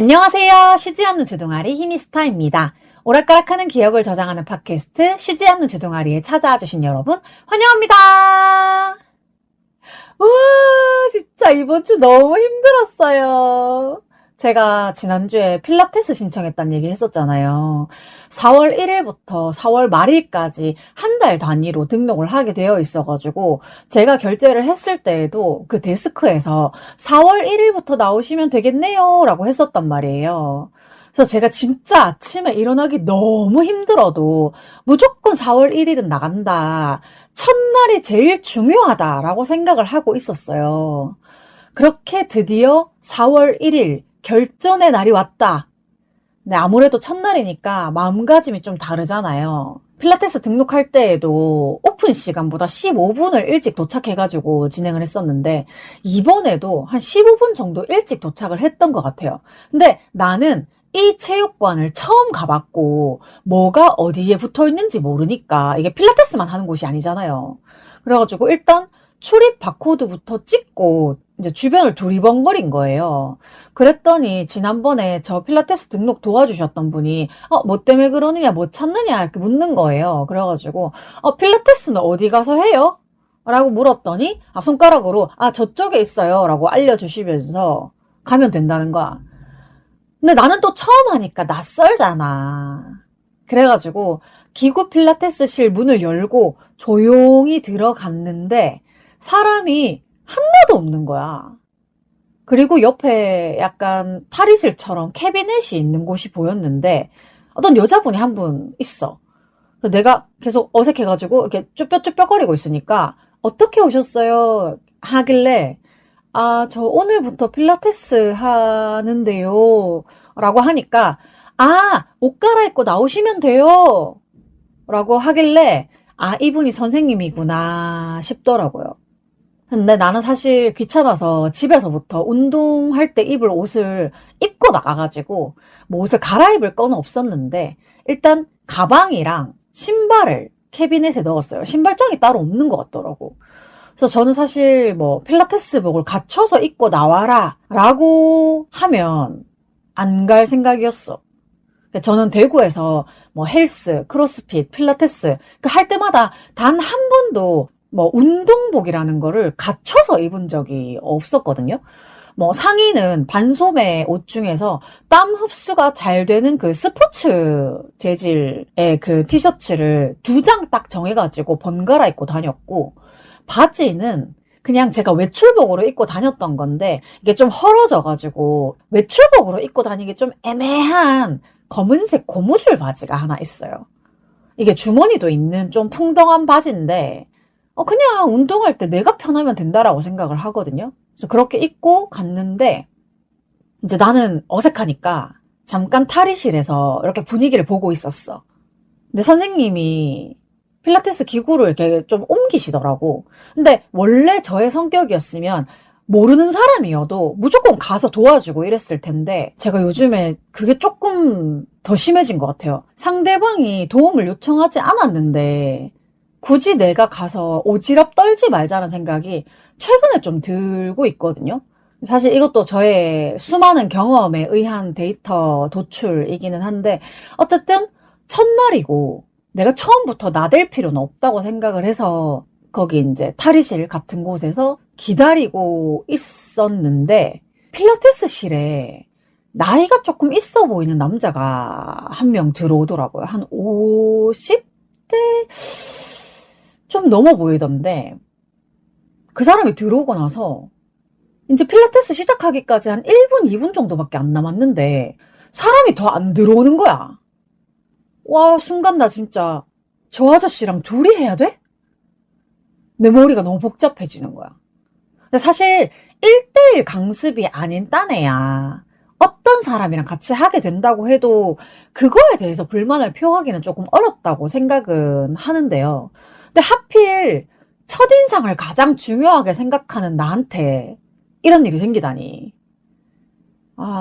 안녕하세요. 쉬지 않는 주둥아리 히미스타입니다. 오락가락하는 기억을 저장하는 팟캐스트 쉬지 않는 주둥아리에 찾아와 주신 여러분 환영합니다. 우와, 진짜 이번 주 너무 힘들었어요. 제가 지난주에 필라테스 신청했다는 얘기 했었잖아요. 4월 1일부터 4월 말일까지 한 달 단위로 등록을 하게 되어 있어가지고 제가 결제를 했을 때에도 그 데스크에서 4월 1일부터 나오시면 되겠네요 라고 했었단 말이에요. 그래서 제가 진짜 아침에 일어나기 너무 힘들어도 무조건 4월 1일은 나간다. 첫날이 제일 중요하다라고 생각을 하고 있었어요. 그렇게 드디어 4월 1일 결전의 날이 왔다. 근데 아무래도 첫날이니까 마음가짐이 좀 다르잖아요. 필라테스 등록할 때에도 오픈 시간보다 15분을 일찍 도착해가지고 진행을 했었는데 이번에도 한 15분 정도 일찍 도착을 했던 것 같아요. 근데 나는 이 체육관을 처음 가봤고 뭐가 어디에 붙어 있는지 모르니까 이게 필라테스만 하는 곳이 아니잖아요. 그래가지고 일단 출입 바코드부터 찍고 이제 주변을 두리번거린 거예요. 그랬더니 지난번에 저 필라테스 등록 도와주셨던 분이 뭐 때문에 그러느냐 뭐 찾느냐 이렇게 묻는 거예요. 그래가지고 필라테스는 어디 가서 해요? 라고 물었더니 손가락으로 저쪽에 있어요 라고 알려주시면서 가면 된다는 거야. 근데 나는 또 처음 하니까 낯설잖아. 그래가지고 기구 필라테스실 문을 열고 조용히 들어갔는데 사람이 하나도 없는 거야. 그리고 옆에 약간 탈의실처럼 캐비넷이 있는 곳이 보였는데 어떤 여자분이 한 분 있어. 내가 계속 어색해가지고 이렇게 쭈뼛쭈뼛거리고 있으니까 어떻게 오셨어요? 하길래 저 오늘부터 필라테스 하는데요. 라고 하니까 옷 갈아입고 나오시면 돼요. 라고 하길래 이분이 선생님이구나 싶더라고요. 근데 나는 사실 귀찮아서 집에서부터 운동할 때 입을 옷을 입고 나가가지고 뭐 옷을 갈아입을 건 없었는데 일단 가방이랑 신발을 캐비넷에 넣었어요. 신발장이 따로 없는 것 같더라고. 그래서 저는 사실 뭐 필라테스복을 갖춰서 입고 나와라 라고 하면 안 갈 생각이었어. 저는 대구에서 뭐 헬스, 크로스핏, 필라테스 할 때마다 단 한 번도 뭐 운동복이라는 거를 갖춰서 입은 적이 없었거든요. 뭐 상의는 반소매 옷 중에서 땀 흡수가 잘 되는 그 스포츠 재질의 그 티셔츠를 2장 딱 정해가지고 번갈아 입고 다녔고 바지는 그냥 제가 외출복으로 입고 다녔던 건데 이게 좀 헐어져가지고 외출복으로 입고 다니기 좀 애매한 검은색 고무줄 바지가 하나 있어요. 이게 주머니도 있는 좀 풍덩한 바지인데 그냥 운동할 때 내가 편하면 된다라고 생각을 하거든요. 그래서 그렇게 입고 갔는데 이제 나는 어색하니까 잠깐 탈의실에서 이렇게 분위기를 보고 있었어. 근데 선생님이 필라테스 기구를 이렇게 좀 옮기시더라고. 근데 원래 저의 성격이었으면 모르는 사람이어도 무조건 가서 도와주고 이랬을 텐데 제가 요즘에 그게 조금 더 심해진 것 같아요. 상대방이 도움을 요청하지 않았는데 굳이 내가 가서 오지랖 떨지 말자는 생각이 최근에 좀 들고 있거든요. 사실 이것도 저의 수많은 경험에 의한 데이터 도출이기는 한데 어쨌든 첫날이고 내가 처음부터 나댈 필요는 없다고 생각을 해서 거기 이제 탈의실 같은 곳에서 기다리고 있었는데 필라테스실에 나이가 조금 있어 보이는 남자가 한 명 들어오더라고요. 한 50대 좀 넘어 보이던데 그 사람이 들어오고 나서 이제 필라테스 시작하기까지 한 1분, 2분 정도밖에 안 남았는데 사람이 더 안 들어오는 거야. 와, 순간 나 진짜 저 아저씨랑 둘이 해야 돼? 내 머리가 너무 복잡해지는 거야. 근데 사실 1대1 강습이 아닌 딴에야 어떤 사람이랑 같이 하게 된다고 해도 그거에 대해서 불만을 표하기는 조금 어렵다고 생각은 하는데요. 근데 하필 첫인상을 가장 중요하게 생각하는 나한테 이런 일이 생기다니.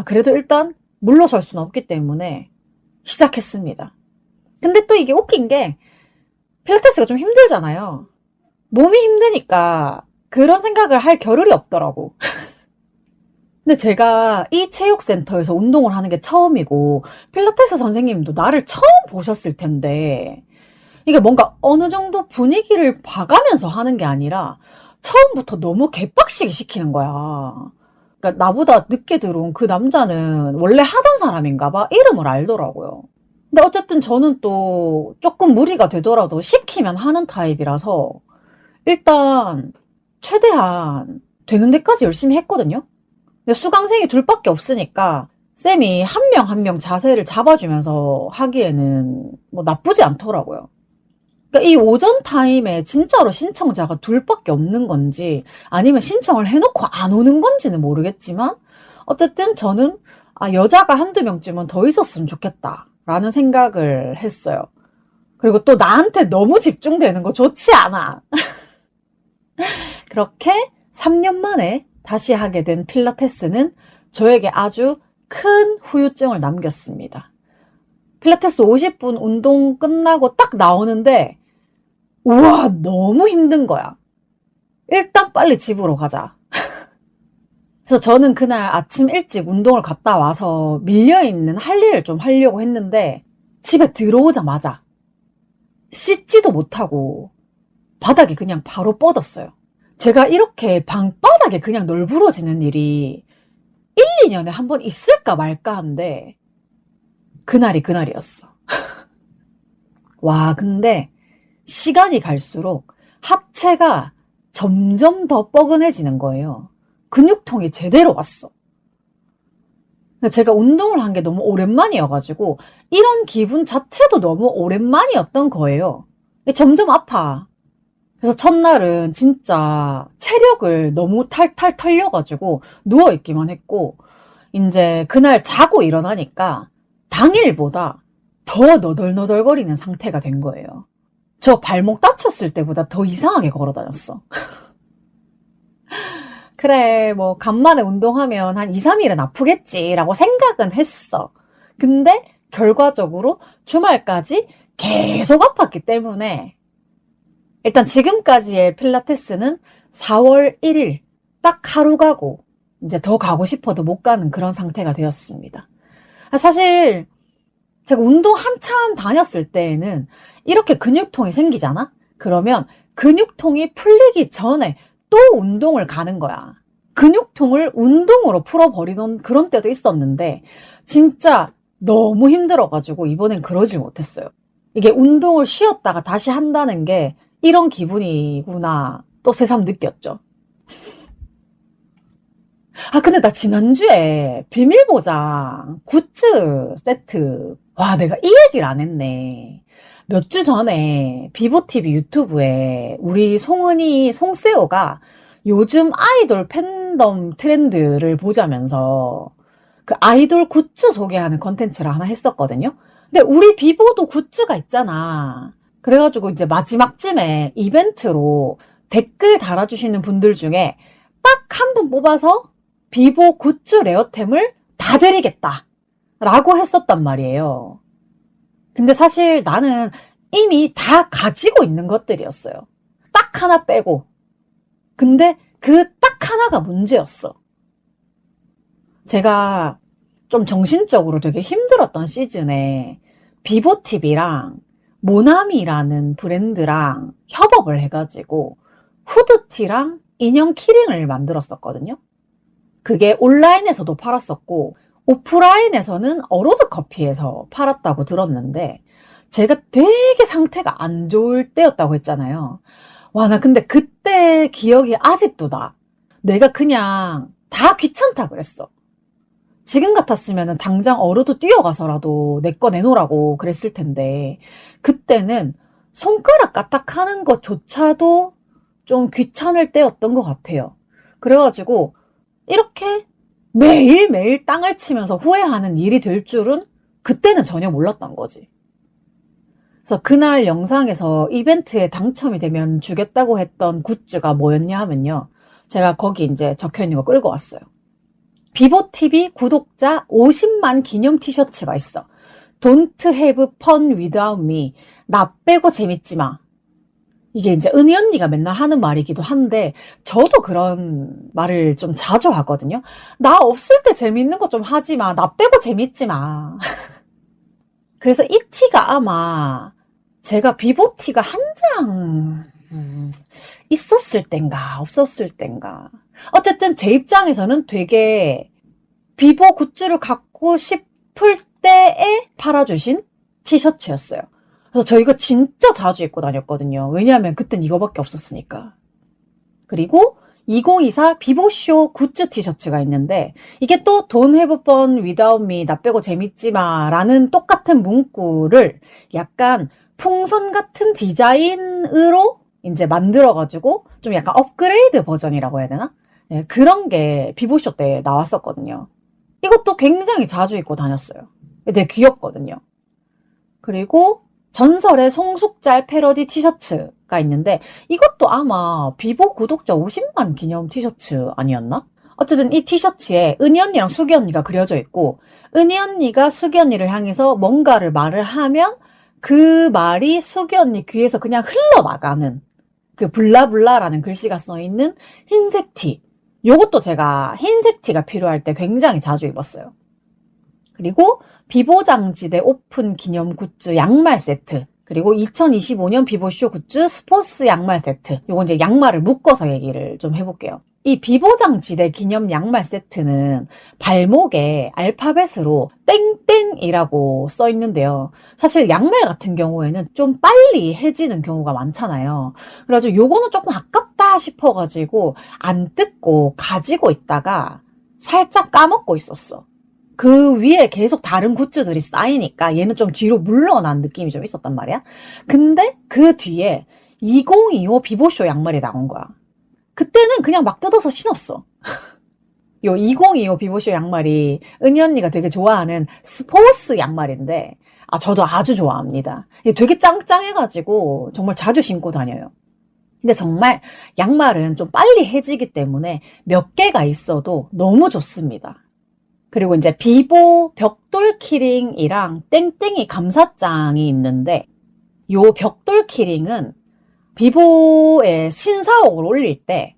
그래도 일단 물러설 수는 없기 때문에 시작했습니다. 근데 또 이게 웃긴 게 필라테스가 좀 힘들잖아요. 몸이 힘드니까 그런 생각을 할 겨를이 없더라고. 근데 제가 이 체육센터에서 운동을 하는 게 처음이고 필라테스 선생님도 나를 처음 보셨을 텐데 이게 뭔가 어느 정도 분위기를 봐가면서 하는 게 아니라 처음부터 너무 개빡시게 시키는 거야. 그러니까 나보다 늦게 들어온 그 남자는 원래 하던 사람인가 봐. 이름을 알더라고요. 근데 어쨌든 저는 또 조금 무리가 되더라도 시키면 하는 타입이라서 일단 최대한 되는 데까지 열심히 했거든요. 근데 수강생이 둘밖에 없으니까 쌤이 한 명 한 명 자세를 잡아주면서 하기에는 뭐 나쁘지 않더라고요. 그러니까 이 오전 타임에 진짜로 신청자가 둘밖에 없는 건지 아니면 신청을 해놓고 안 오는 건지는 모르겠지만 어쨌든 저는 여자가 한두 명쯤은 더 있었으면 좋겠다라는 생각을 했어요. 그리고 또 나한테 너무 집중되는 거 좋지 않아. 그렇게 3년 만에 다시 하게 된 필라테스는 저에게 아주 큰 후유증을 남겼습니다. 필라테스 50분 운동 끝나고 딱 나오는데 우와 너무 힘든 거야. 일단 빨리 집으로 가자. 그래서 저는 그날 아침 일찍 운동을 갔다 와서 밀려있는 할 일을 좀 하려고 했는데 집에 들어오자마자 씻지도 못하고 바닥에 그냥 바로 뻗었어요. 제가 이렇게 방바닥에 그냥 널브러지는 일이 1, 2년에 한 번 있을까 말까 한데 그날이 그날이었어. 와 근데 시간이 갈수록 하체가 점점 더 뻐근해지는 거예요. 근육통이 제대로 왔어. 제가 운동을 한 게 너무 오랜만이어가지고 이런 기분 자체도 너무 오랜만이었던 거예요. 점점 아파. 그래서 첫날은 진짜 체력을 너무 탈탈 털려가지고 누워있기만 했고 이제 그날 자고 일어나니까 당일보다 더 너덜너덜거리는 상태가 된 거예요. 저 발목 다쳤을 때보다 더 이상하게 걸어 다녔어. 그래 뭐 간만에 운동하면 한 2, 3일은 아프겠지라고 생각은 했어. 근데 결과적으로 주말까지 계속 아팠기 때문에 일단 지금까지의 필라테스는 4월 1일 딱 하루 가고 이제 더 가고 싶어도 못 가는 그런 상태가 되었습니다. 사실 제가 운동 한참 다녔을 때에는 이렇게 근육통이 생기잖아? 그러면 근육통이 풀리기 전에 또 운동을 가는 거야. 근육통을 운동으로 풀어버리던 그런 때도 있었는데 진짜 너무 힘들어가지고 이번엔 그러질 못했어요. 이게 운동을 쉬었다가 다시 한다는 게 이런 기분이구나 또 새삼 느꼈죠. 근데 나 지난주에 비밀보장 굿즈 세트 와 내가 이 얘기를 안 했네. 몇 주 전에 비보TV 유튜브에 우리 송세호가 요즘 아이돌 팬덤 트렌드를 보자면서 그 아이돌 굿즈 소개하는 컨텐츠를 하나 했었거든요. 근데 우리 비보도 굿즈가 있잖아. 그래가지고 이제 마지막쯤에 이벤트로 댓글 달아주시는 분들 중에 딱 한 분 뽑아서 비보 굿즈 레어템을 다 드리겠다 라고 했었단 말이에요. 근데 사실 나는 이미 다 가지고 있는 것들이었어요. 딱 하나 빼고. 근데 그 딱 하나가 문제였어. 제가 좀 정신적으로 되게 힘들었던 시즌에 비보TV랑 모나미라는 브랜드랑 협업을 해가지고 후드티랑 인형 키링을 만들었었거든요. 그게 온라인에서도 팔았었고 오프라인에서는 어로드 커피에서 팔았다고 들었는데 제가 되게 상태가 안 좋을 때였다고 했잖아요. 와, 나 근데 그때 기억이 아직도 나. 내가 그냥 다 귀찮다 그랬어. 지금 같았으면 당장 어로드 뛰어가서라도 내 거 내놓으라고 그랬을 텐데 그때는 손가락 까딱하는 것조차도 좀 귀찮을 때였던 것 같아요. 그래가지고 이렇게 매일매일 땅을 치면서 후회하는 일이 될 줄은 그때는 전혀 몰랐던 거지. 그래서 그날 영상에서 이벤트에 당첨이 되면 주겠다고 했던 굿즈가 뭐였냐 하면요. 제가 거기 이제 적혀있는 거 끌고 왔어요. 비보TV 구독자 50만 기념 티셔츠가 있어. Don't have fun without me. 나 빼고 재밌지 마. 이게 이제 은희 언니가 맨날 하는 말이기도 한데 저도 그런 말을 좀 자주 하거든요. 나 없을 때 재밌는 거 좀 하지 마. 나 빼고 재밌지 마. 그래서 이 티가 아마 제가 비보 티가 한 장 있었을 땐가 없었을 땐가. 어쨌든 제 입장에서는 되게 비보 굿즈를 갖고 싶을 때에 팔아주신 티셔츠였어요. 그래서 저 이거 진짜 자주 입고 다녔거든요. 왜냐하면 그땐 이거밖에 없었으니까. 그리고 2024 비보쇼 굿즈 티셔츠가 있는데 이게 또 Don't have fun without me, 나 빼고 재밌지 마 라는 똑같은 문구를 약간 풍선 같은 디자인으로 이제 만들어가지고 좀 약간 업그레이드 버전이라고 해야 되나? 네, 그런 게 비보쇼 때 나왔었거든요. 이것도 굉장히 자주 입고 다녔어요. 되게 귀엽거든요. 그리고 전설의 송숙잘 패러디 티셔츠가 있는데 이것도 아마 비보 구독자 50만 기념 티셔츠 아니었나? 어쨌든 이 티셔츠에 은희 언니랑 수기 언니가 그려져 있고 은희 언니가 수기 언니를 향해서 뭔가를 말을 하면 그 말이 수기 언니 귀에서 그냥 흘러나가는 그 블라블라라는 글씨가 써있는 흰색 티. 요것도 제가 흰색 티가 필요할 때 굉장히 자주 입었어요. 그리고 비보장지대 오픈 기념 굿즈 양말 세트, 그리고 2025년 비보쇼 굿즈 스포츠 양말 세트. 요건 이제 양말을 묶어서 얘기를 좀 해볼게요. 이 비보장지대 기념 양말 세트는 발목에 알파벳으로 땡땡이라고 써 있는데요. 사실 양말 같은 경우에는 좀 빨리 해지는 경우가 많잖아요. 그래가지고 요거는 조금 아깝다 싶어가지고 안 뜯고 가지고 있다가 살짝 까먹고 있었어. 그 위에 계속 다른 굿즈들이 쌓이니까 얘는 좀 뒤로 물러난 느낌이 좀 있었단 말이야. 근데 그 뒤에 2025 비보쇼 양말이 나온 거야. 그때는 그냥 막 뜯어서 신었어. 요 2025 비보쇼 양말이 은희 언니가 되게 좋아하는 스포츠 양말인데 저도 아주 좋아합니다. 되게 짱짱해가지고 정말 자주 신고 다녀요. 근데 정말 양말은 좀 빨리 해지기 때문에 몇 개가 있어도 너무 좋습니다. 그리고 이제 비보 벽돌 키링이랑 땡땡이 감사장이 있는데 요 벽돌 키링은 비보의 신사옥을 올릴 때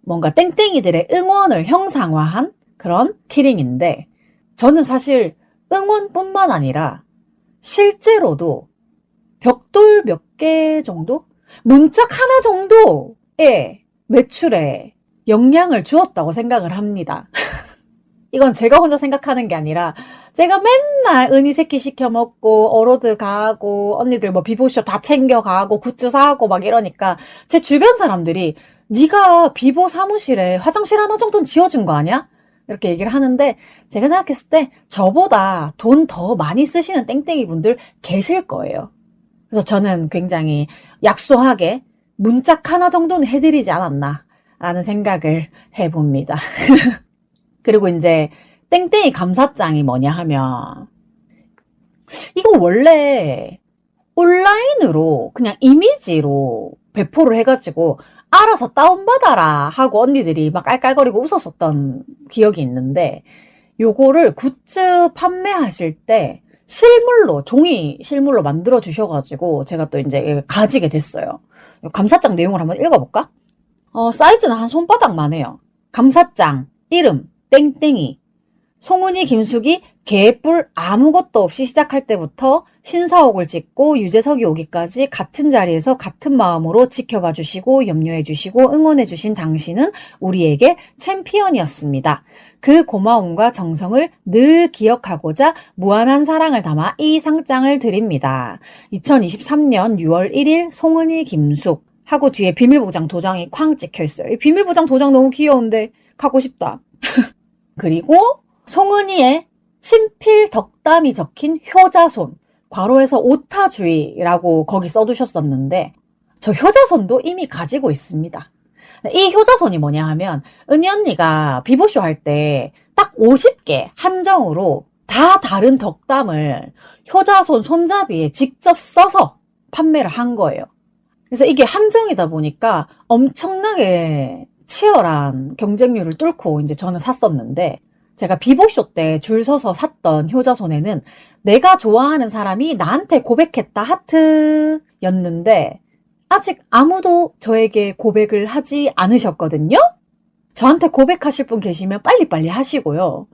뭔가 땡땡이들의 응원을 형상화한 그런 키링인데 저는 사실 응원뿐만 아니라 실제로도 벽돌 몇 개 정도? 문짝 하나 정도의 매출에 영향을 주었다고 생각을 합니다. 이건 제가 혼자 생각하는 게 아니라 제가 맨날 은희 새끼 시켜 먹고 어로드 가고 언니들 뭐 비보쇼 다 챙겨 가고 굿즈 사고 막 이러니까 제 주변 사람들이 네가 비보 사무실에 화장실 하나 정도는 지어준 거 아니야? 이렇게 얘기를 하는데 제가 생각했을 때 저보다 돈 더 많이 쓰시는 땡땡이 분들 계실 거예요. 그래서 저는 굉장히 약소하게 문짝 하나 정도는 해드리지 않았나 라는 생각을 해봅니다. 그리고 이제 땡땡이 감사장이 뭐냐 하면 이거 원래 온라인으로 그냥 이미지로 배포를 해가지고 알아서 다운받아라 하고 언니들이 막 깔깔거리고 웃었었던 기억이 있는데 요거를 굿즈 판매하실 때 실물로 종이 실물로 만들어 주셔가지고 제가 또 이제 가지게 됐어요. 감사장 내용을 한번 읽어볼까? 사이즈는 한 손바닥만 해요. 감사장 이름 땡땡이 송은이 김숙이 개뿔 아무것도 없이 시작할 때부터 신사옥을 짓고 유재석이 오기까지 같은 자리에서 같은 마음으로 지켜봐 주시고 염려해 주시고 응원해 주신 당신은 우리에게 챔피언이었습니다. 그 고마움과 정성을 늘 기억하고자 무한한 사랑을 담아 이 상장을 드립니다. 2023년 6월 1일 송은이 김숙 하고 뒤에 비밀보장 도장이 쾅 찍혀있어요. 이 비밀보장 도장 너무 귀여운데 갖고 싶다. 그리고 송은이의 친필 덕담이 적힌 효자손, 괄호에서 오타주의라고 거기 써두셨었는데 저 효자손도 이미 가지고 있습니다. 이 효자손이 뭐냐 하면 은희 언니가 비보쇼 할 때 딱 50개 한정으로 다 다른 덕담을 효자손 손잡이에 직접 써서 판매를 한 거예요. 그래서 이게 한정이다 보니까 엄청나게 치열한 경쟁률을 뚫고 이제 저는 샀었는데 제가 비보쇼 때 줄 서서 샀던 효자손에는 내가 좋아하는 사람이 나한테 고백했다 하트였는데 아직 아무도 저에게 고백을 하지 않으셨거든요? 저한테 고백하실 분 계시면 빨리빨리 하시고요.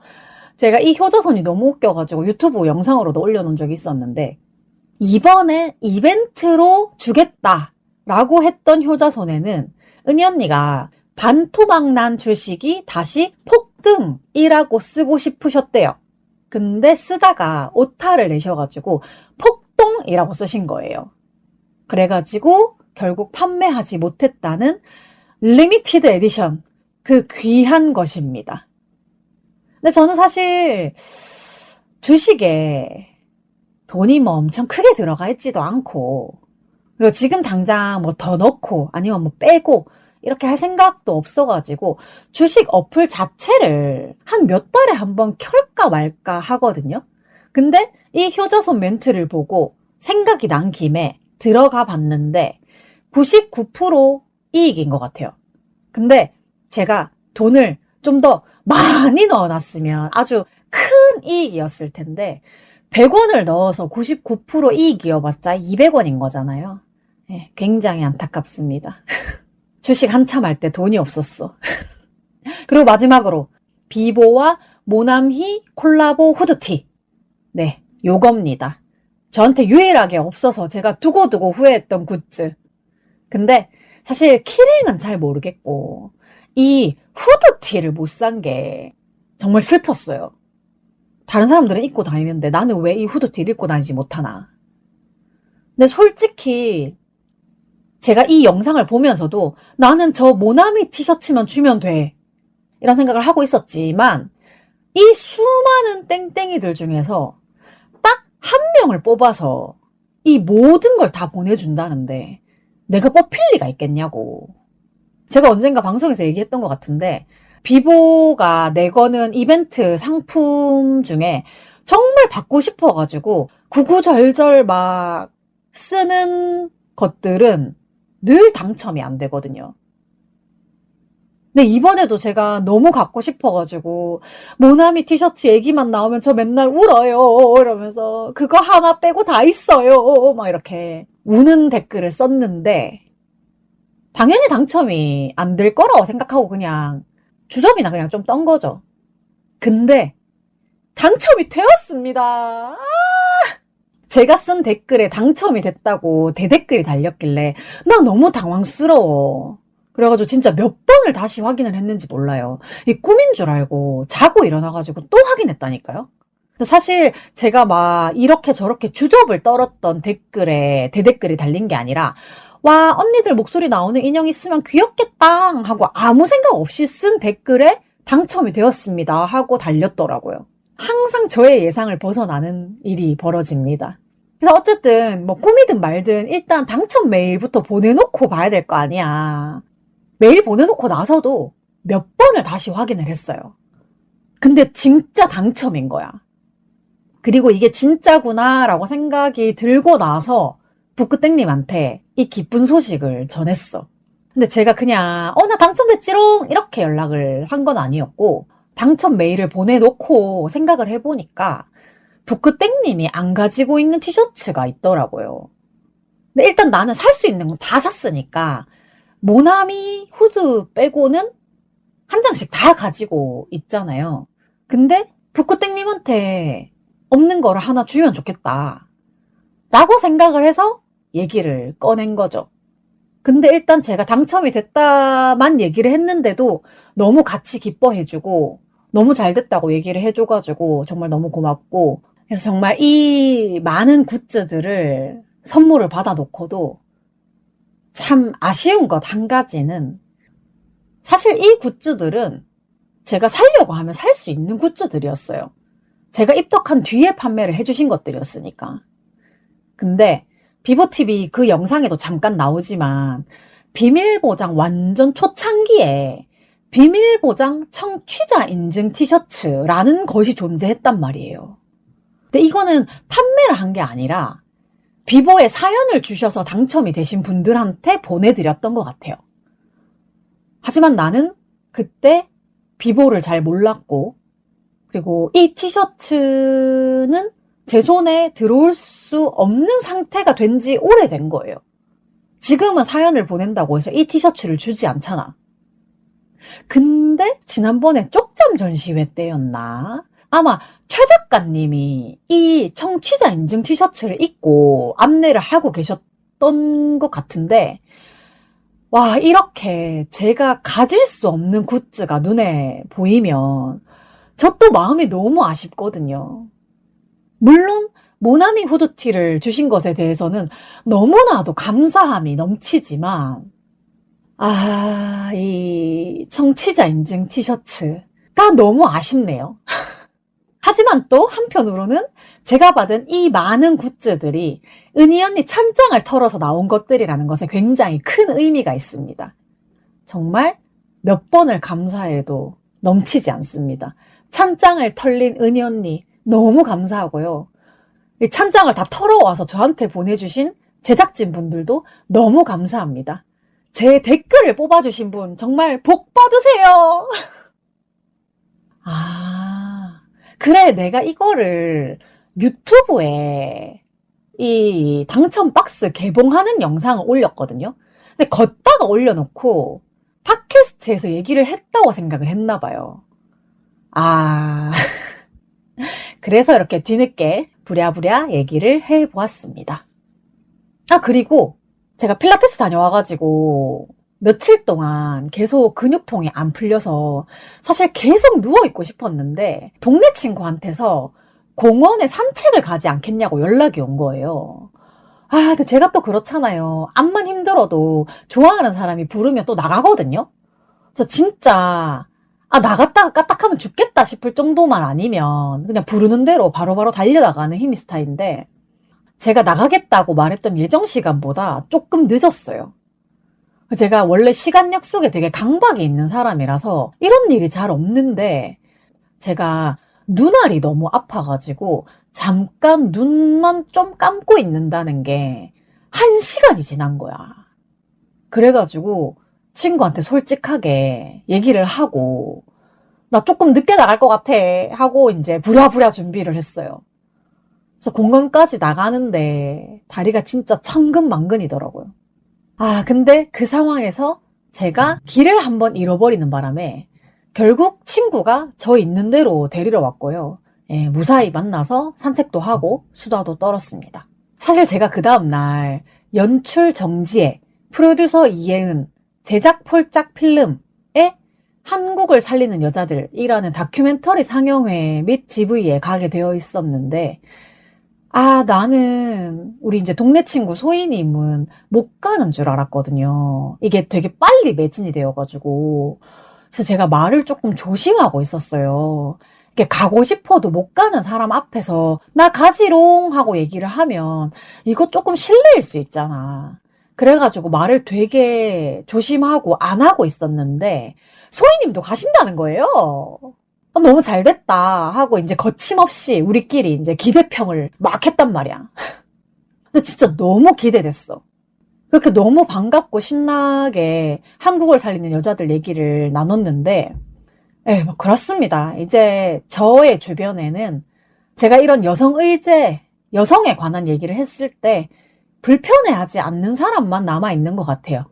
제가 이 효자손이 너무 웃겨가지고 유튜브 영상으로도 올려놓은 적이 있었는데, 이번에 이벤트로 주겠다라고 했던 효자손에는 은희 언니가 반토막난 주식이 다시 폭등이라고 쓰고 싶으셨대요. 근데 쓰다가 오타를 내셔가지고 폭동이라고 쓰신 거예요. 그래가지고 결국 판매하지 못했다는 리미티드 에디션, 그 귀한 것입니다. 근데 저는 사실 주식에 돈이 뭐 엄청 크게 들어가 있지도 않고, 그리고 지금 당장 뭐 더 넣고 아니면 뭐 빼고 이렇게 할 생각도 없어가지고 주식 어플 자체를 한 몇 달에 한번 켤까 말까 하거든요. 근데 이 효자손 멘트를 보고 생각이 난 김에 들어가 봤는데 99% 이익인 것 같아요. 근데 제가 돈을 좀 더 많이 넣어놨으면 아주 큰 이익이었을 텐데 100원을 넣어서 99% 이익이어봤자 200원인 거잖아요. 네, 굉장히 안타깝습니다. 주식 한참 할 때 돈이 없었어. 그리고 마지막으로 비보와 모남희 콜라보 후드티. 네, 요겁니다. 저한테 유일하게 없어서 제가 두고두고 후회했던 굿즈. 근데 사실 키링은 잘 모르겠고 이 후드티를 못 산 게 정말 슬펐어요. 다른 사람들은 입고 다니는데 나는 왜 이 후드티를 입고 다니지 못하나. 근데 솔직히 제가 이 영상을 보면서도 나는 저 모나미 티셔츠만 주면 돼, 이런 생각을 하고 있었지만 이 수많은 땡땡이들 중에서 딱 한 명을 뽑아서 이 모든 걸 다 보내준다는데 내가 뽑힐 리가 있겠냐고. 제가 언젠가 방송에서 얘기했던 것 같은데 비보가 내거는 이벤트 상품 중에 정말 받고 싶어가지고 구구절절 막 쓰는 것들은 늘 당첨이 안 되거든요. 근데 이번에도 제가 너무 갖고 싶어가지고 모나미 티셔츠 얘기만 나오면 저 맨날 울어요 이러면서 그거 하나 빼고 다 있어요 막 이렇게 우는 댓글을 썼는데 당연히 당첨이 안 될 거라고 생각하고 그냥 주접이나 그냥 좀 떤 거죠. 근데 당첨이 되었습니다. 제가 쓴 댓글에 당첨이 됐다고 대댓글이 달렸길래 나 너무 당황스러워. 그래가지고 진짜 몇 번을 다시 확인을 했는지 몰라요. 이 꿈인 줄 알고 자고 일어나가지고 또 확인했다니까요. 사실 제가 막 이렇게 저렇게 주접을 떨었던 댓글에 대댓글이 달린 게 아니라 와, 언니들 목소리 나오는 인형 있으면 귀엽겠다 하고 아무 생각 없이 쓴 댓글에 당첨이 되었습니다 하고 달렸더라고요. 항상 저의 예상을 벗어나는 일이 벌어집니다. 그래서 어쨌든 뭐 꿈이든 말든 일단 당첨 메일부터 보내놓고 봐야 될 거 아니야. 메일 보내놓고 나서도 몇 번을 다시 확인을 했어요. 근데 진짜 당첨인 거야. 그리고 이게 진짜구나 라고 생각이 들고 나서 북그땡님한테 이 기쁜 소식을 전했어. 근데 제가 그냥 나 당첨됐지롱 이렇게 연락을 한 건 아니었고 당첨 메일을 보내놓고 생각을 해보니까 북그땡님이 안 가지고 있는 티셔츠가 있더라고요. 근데 일단 나는 살 수 있는 건 다 샀으니까 모나미 후드 빼고는 한 장씩 다 가지고 있잖아요. 근데 북그땡님한테 없는 거를 하나 주면 좋겠다 라고 생각을 해서 얘기를 꺼낸 거죠. 근데 일단 제가 당첨이 됐다만 얘기를 했는데도 너무 같이 기뻐해주고 너무 잘 됐다고 얘기를 해줘가지고 정말 너무 고맙고, 그래서 정말 이 많은 굿즈들을 선물을 받아놓고도 참 아쉬운 것 한 가지는 사실 이 굿즈들은 제가 살려고 하면 살 수 있는 굿즈들이었어요. 제가 입덕한 뒤에 판매를 해주신 것들이었으니까. 근데 비보TV 그 영상에도 잠깐 나오지만 비밀보장 완전 초창기에 비밀보장 청취자 인증 티셔츠라는 것이 존재했단 말이에요. 근데 이거는 판매를 한 게 아니라 비보에 사연을 주셔서 당첨이 되신 분들한테 보내드렸던 것 같아요. 하지만 나는 그때 비보를 잘 몰랐고, 그리고 이 티셔츠는 제 손에 들어올 수 없는 상태가 된 지 오래된 거예요. 지금은 사연을 보낸다고 해서 이 티셔츠를 주지 않잖아. 근데 지난번에 쪽잠 전시회 때였나? 아마 최 작가님이 이 청취자 인증 티셔츠를 입고 안내를 하고 계셨던 것 같은데, 와, 이렇게 제가 가질 수 없는 굿즈가 눈에 보이면 저 또 마음이 너무 아쉽거든요. 물론 모나미 후드티를 주신 것에 대해서는 너무나도 감사함이 넘치지만, 이 청취자 인증 티셔츠가 너무 아쉽네요. 하지만 또 한편으로는 제가 받은 이 많은 굿즈들이 은희 언니 찬장을 털어서 나온 것들이라는 것에 굉장히 큰 의미가 있습니다. 정말 몇 번을 감사해도 넘치지 않습니다. 찬장을 털린 은희 언니 너무 감사하고요. 이 찬장을 다 털어와서 저한테 보내주신 제작진분들도 너무 감사합니다. 제 댓글을 뽑아주신 분 정말 복 받으세요. 그래, 내가 이거를 유튜브에 이 당첨 박스 개봉하는 영상을 올렸거든요. 근데 걷다가 올려놓고 팟캐스트에서 얘기를 했다고 생각을 했나 봐요. 그래서 이렇게 뒤늦게 부랴부랴 얘기를 해보았습니다. 그리고 제가 필라테스 다녀와가지고 며칠 동안 계속 근육통이 안 풀려서 사실 계속 누워있고 싶었는데 동네 친구한테서 공원에 산책을 가지 않겠냐고 연락이 온 거예요. 근데 제가 또 그렇잖아요. 암만 힘들어도 좋아하는 사람이 부르면 또 나가거든요. 그래서 진짜 나갔다가 까딱하면 죽겠다 싶을 정도만 아니면 그냥 부르는 대로 바로바로 달려나가는 힘이 스타일인데, 제가 나가겠다고 말했던 예정 시간보다 조금 늦었어요. 제가 원래 시간 약속에 되게 강박이 있는 사람이라서 이런 일이 잘 없는데, 제가 눈알이 너무 아파가지고 잠깐 눈만 좀 감고 있는다는 게 1시간이 지난 거야. 그래가지고 친구한테 솔직하게 얘기를 하고, 나 조금 늦게 나갈 것 같아 하고 이제 부랴부랴 준비를 했어요. 그래서 공원까지 나가는데 다리가 진짜 천근만근이더라고요. 근데 그 상황에서 제가 길을 한번 잃어버리는 바람에 결국 친구가 저 있는 대로 데리러 왔고요. 무사히 만나서 산책도 하고 수다도 떨었습니다. 사실 제가 그 다음날 연출 정지혜, 프로듀서 이예은, 제작 폴짝 필름에 한국을 살리는 여자들이라는 다큐멘터리 상영회 및 GV에 가게 되어 있었는데, 나는 우리 이제 동네 친구 소희님은 못 가는 줄 알았거든요. 이게 되게 빨리 매진이 되어가지고. 그래서 제가 말을 조금 조심하고 있었어요. 이게 가고 싶어도 못 가는 사람 앞에서 나 가지롱 하고 얘기를 하면 이거 조금 실례일 수 있잖아. 그래가지고 말을 되게 조심하고 안 하고 있었는데 소희님도 가신다는 거예요. 너무 잘 됐다 하고 이제 거침없이 우리끼리 이제 기대평을 막 했단 말이야. 근데 진짜 너무 기대됐어. 그렇게 너무 반갑고 신나게 한국을 살리는 여자들 얘기를 나눴는데, 뭐 그렇습니다. 이제 저의 주변에는 제가 이런 여성 의제, 여성에 관한 얘기를 했을 때 불편해하지 않는 사람만 남아있는 것 같아요.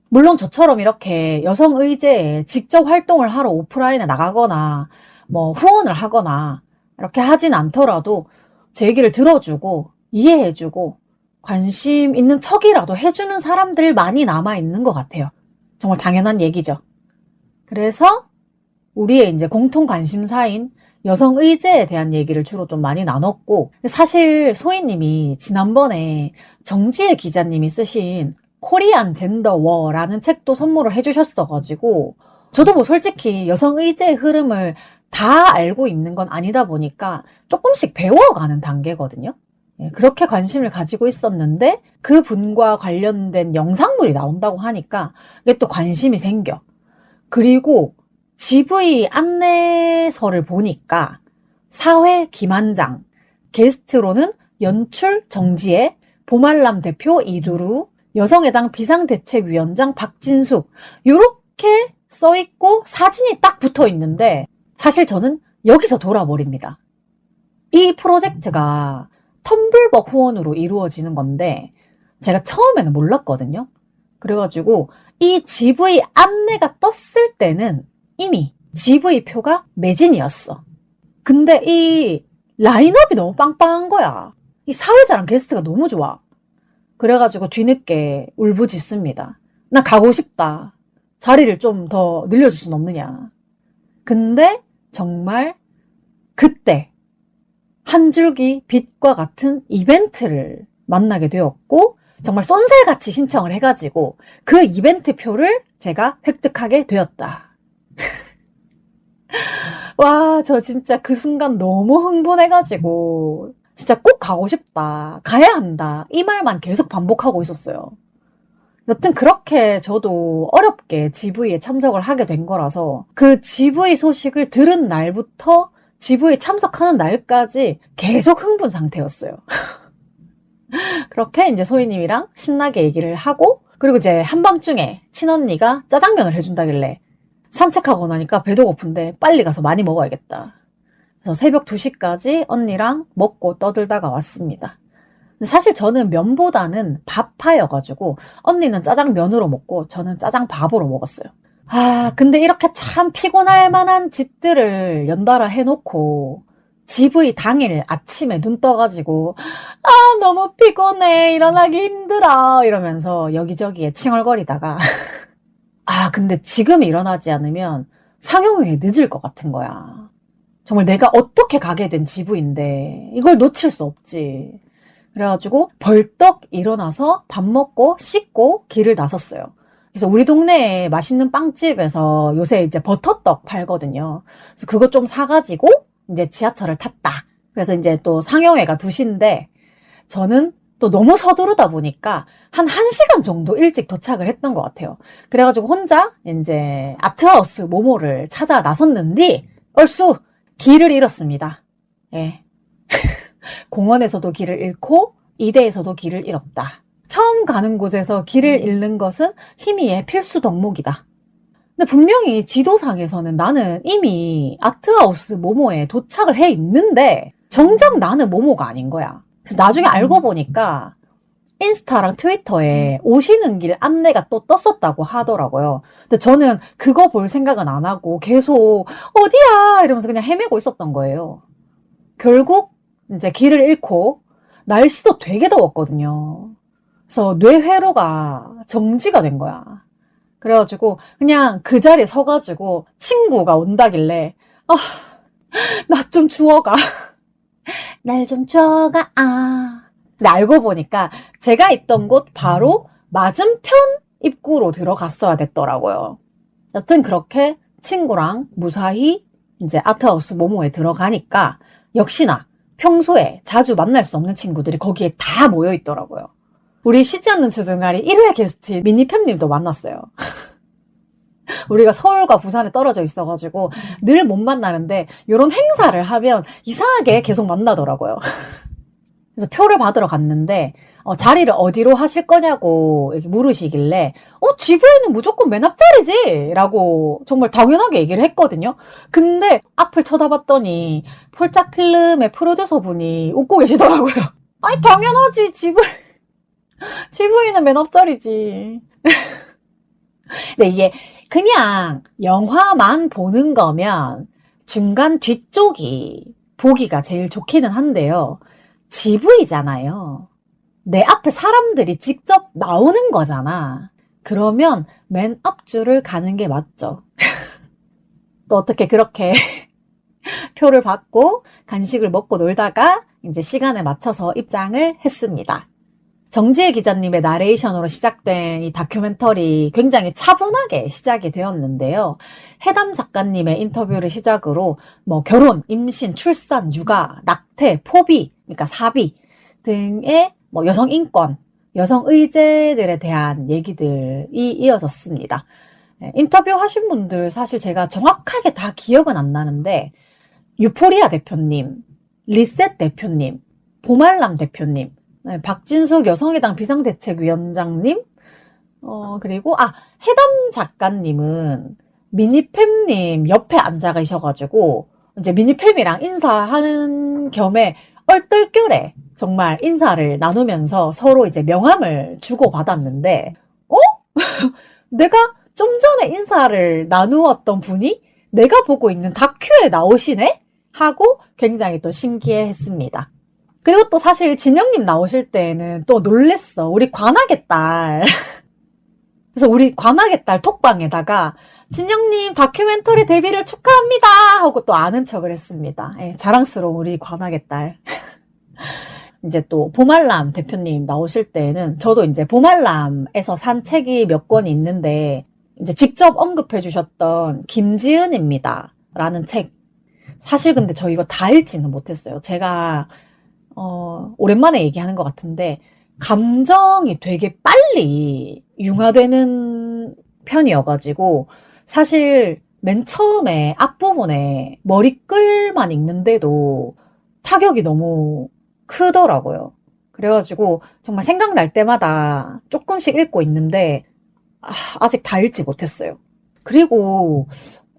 물론 저처럼 이렇게 여성 의제에 직접 활동을 하러 오프라인에 나가거나 뭐 후원을 하거나 이렇게 하진 않더라도 제 얘기를 들어주고 이해해주고 관심 있는 척이라도 해주는 사람들 많이 남아있는 것 같아요. 정말 당연한 얘기죠. 그래서 우리의 이제 공통 관심사인 여성 의제에 대한 얘기를 주로 좀 많이 나눴고, 사실 소희님이 지난번에 정지혜 기자님이 쓰신 코리안 젠더 워라는 책도 선물을 해주셨어가지고, 저도 뭐 솔직히 여성 의제의 흐름을 다 알고 있는 건 아니다 보니까 조금씩 배워가는 단계거든요. 그렇게 관심을 가지고 있었는데 그 분과 관련된 영상물이 나온다고 하니까 이게 또 관심이 생겨. 그리고 GV 안내서를 보니까 사회 김한장, 게스트로는 연출 정지혜, 보말람 대표 이두루, 여성의당 비상대책위원장 박진숙, 요렇게 써있고 사진이 딱 붙어 있는데, 사실 저는 여기서 돌아버립니다. 이 프로젝트가 텀블벅 후원으로 이루어지는 건데 제가 처음에는 몰랐거든요. 그래가지고 이 GV 안내가 떴을 때는 이미 GV표가 매진이었어. 근데 이 라인업이 너무 빵빵한 거야. 이 사회자랑 게스트가 너무 좋아. 그래가지고 뒤늦게 울부짖습니다. 나 가고 싶다. 자리를 좀 더 늘려줄 순 없느냐. 근데 정말 그때 한 줄기 빛과 같은 이벤트를 만나게 되었고 정말 쏜살같이 신청을 해가지고 그 이벤트 표를 제가 획득하게 되었다. 와, 저 진짜 그 순간 너무 흥분해가지고 진짜 꼭 가고 싶다. 가야 한다. 이 말만 계속 반복하고 있었어요. 여튼 그렇게 저도 어렵게 GV에 참석을 하게 된 거라서 그 GV 소식을 들은 날부터 GV에 참석하는 날까지 계속 흥분 상태였어요. 그렇게 이제 소희님이랑 신나게 얘기를 하고 그리고 이제 한밤중에 친언니가 짜장면을 해준다길래 산책하고 나니까 배도 고픈데 빨리 가서 많이 먹어야겠다. 그래서 새벽 2시까지 언니랑 먹고 떠들다가 왔습니다. 사실 저는 면보다는 밥파여가지고 언니는 짜장면으로 먹고 저는 짜장밥으로 먹었어요. 아, 근데 이렇게 참 피곤할 만한 짓들을 연달아 해놓고 GV 당일 아침에 눈 떠가지고 아 너무 피곤해 일어나기 힘들어 이러면서 여기저기에 칭얼거리다가 아 근데 지금 일어나지 않으면 상영회에 늦을 것 같은 거야. 정말 내가 어떻게 가게 된 GV인데 이걸 놓칠 수 없지. 그래가지고 벌떡 일어나서 밥 먹고 씻고 길을 나섰어요. 그래서 우리 동네에 맛있는 빵집에서 요새 이제 버터떡 팔거든요. 그래서 그거 좀 사가지고 이제 지하철을 탔다. 그래서 이제 또 상영회가 2시인데 저는 또 너무 서두르다 보니까 한 1시간 정도 일찍 도착을 했던 것 같아요. 그래가지고 혼자 이제 아트하우스 모모를 찾아 나섰는데 얼쑤 길을 잃었습니다. 예. 공원에서도 길을 잃고 이대에서도 길을 잃었다. 처음 가는 곳에서 길을 잃는 것은 희미의 필수 덕목이다. 근데 분명히 지도상에서는 나는 이미 아트하우스 모모에 도착을 해 있는데 정작 나는 모모가 아닌 거야. 그래서 나중에 알고 보니까 인스타랑 트위터에 오시는 길 안내가 또 떴었다고 하더라고요. 근데 저는 그거 볼 생각은 안 하고 계속 어디야 이러면서 그냥 헤매고 있었던 거예요. 결국 이제 길을 잃고 날씨도 되게 더웠거든요. 그래서 뇌회로가 정지가 된 거야. 그래가지고 그냥 그 자리에 서가지고 친구가 온다길래 아, 나 좀 주워가. 날 좀 주워가. 아. 근데 알고 보니까 제가 있던 곳 바로 맞은편 입구로 들어갔어야 됐더라고요. 여튼 그렇게 친구랑 무사히 이제 아트하우스 모모에 들어가니까 역시나 평소에 자주 만날 수 없는 친구들이 거기에 다 모여 있더라고요. 우리 쉬지 않는 주둥아리 1회 게스트 미니팸님도 만났어요. 우리가 서울과 부산에 떨어져 있어가지고 늘 못 만나는데 이런 행사를 하면 이상하게 계속 만나더라고요. 그래서 표를 받으러 갔는데 자리를 어디로 하실 거냐고 이렇게 물으시길래 GV는 무조건 맨 앞자리지 라고 정말 당연하게 얘기를 했거든요. 근데 앞을 쳐다봤더니 폴짝 필름의 프로듀서분이 웃고 계시더라고요. 아니 당연하지 GV는 맨 앞자리지. 근데 이게 그냥 영화만 보는 거면 중간 뒤쪽이 보기가 제일 좋기는 한데요. GV잖아요. 내 앞에 사람들이 직접 나오는 거잖아. 그러면 맨 앞줄을 가는 게 맞죠. 또 어떻게 그렇게 표를 받고 간식을 먹고 놀다가 이제 시간에 맞춰서 입장을 했습니다. 정지혜 기자님의 나레이션으로 시작된 이 다큐멘터리 굉장히 차분하게 시작이 되었는데요. 해담 작가님의 인터뷰를 시작으로 뭐 결혼, 임신, 출산, 육아, 낙태, 포비, 그러니까 사비 등의 뭐 여성 인권, 여성 의제들에 대한 얘기들이 이어졌습니다. 인터뷰 하신 분들 사실 제가 정확하게 다 기억은 안 나는데 유포리아 대표님, 리셋 대표님, 보말람 대표님, 박진숙 여성의당 비상대책위원장님, 그리고, 해담 작가님은 미니팸님 옆에 앉아 계셔가지고, 이제 미니팸이랑 인사하는 겸에 얼떨결에 정말 인사를 나누면서 서로 이제 명함을 주고받았는데, 내가 좀 전에 인사를 나누었던 분이 내가 보고 있는 다큐에 나오시네? 하고 굉장히 또 신기해 했습니다. 그리고 또 사실 진영님 나오실 때는 또 놀랬어. 우리 관악의 딸. 그래서 우리 관악의 딸 톡방에다가 진영님 다큐멘터리 데뷔를 축하합니다 하고 또 아는 척을 했습니다. 예, 자랑스러운 우리 관악의 딸. 이제 또 보말람 대표님 나오실 때는 저도 이제 보말람에서 산 책이 몇 권이 있는데 이제 직접 언급해 주셨던 김지은입니다 라는 책. 사실 근데 저 이거 다 읽지는 못했어요. 제가 오랜만에 얘기하는 것 같은데 감정이 되게 빨리 융화되는 편이어가지고 사실 맨 처음에 앞부분에 머리글만 읽는데도 타격이 너무 크더라고요. 그래가지고 정말 생각날 때마다 조금씩 읽고 있는데 아직 다 읽지 못했어요. 그리고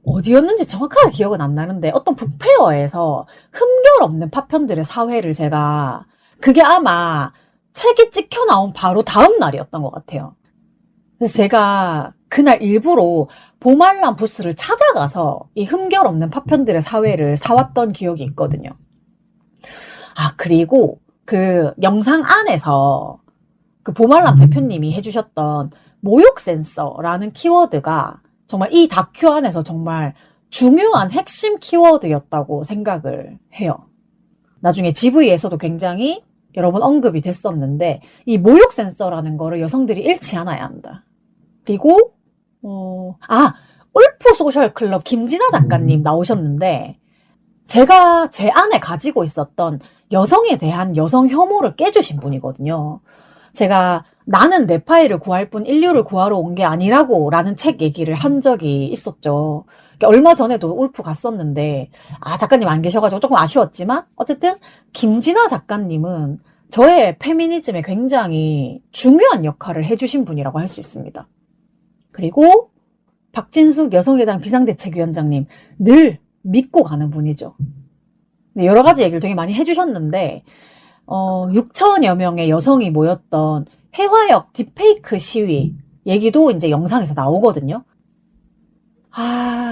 어디였는지 정확하게 기억은 안 나는데 어떤 북페어에서 흠결 없는 파편들의 사회를 제가 그게 아마 책이 찍혀 나온 바로 다음 날이었던 것 같아요. 그래서 제가 그날 일부러 보말람 부스를 찾아가서 이 흠결 없는 파편들의 사회를 사왔던 기억이 있거든요. 그리고 그 영상 안에서 그 보말람 대표님이 해주셨던 모욕 센서라는 키워드가 정말 이 다큐 안에서 정말 중요한 핵심 키워드였다고 생각을 해요. 나중에 GV에서도 굉장히 여러 번 언급이 됐었는데 이 모욕 센서라는 거를 여성들이 잃지 않아야 한다. 그리고 울프 소셜 클럽 김진아 작가님 나오셨는데 제가 제 안에 가지고 있었던 여성에 대한 여성 혐오를 깨주신 분이거든요. 제가 나는 내 파일을 구할 뿐 인류를 구하러 온 게 아니라고 라는 책 얘기를 한 적이 있었죠. 얼마 전에도 울프 갔었는데 작가님 안 계셔가지고 조금 아쉬웠지만 어쨌든 김진아 작가님은 저의 페미니즘에 굉장히 중요한 역할을 해주신 분이라고 할 수 있습니다. 그리고 박진숙 여성의당 비상대책위원장님 늘 믿고 가는 분이죠. 여러 가지 얘기를 되게 많이 해주셨는데 6천여 명의 여성이 모였던 해화역 딥페이크 시위 얘기도 이제 영상에서 나오거든요.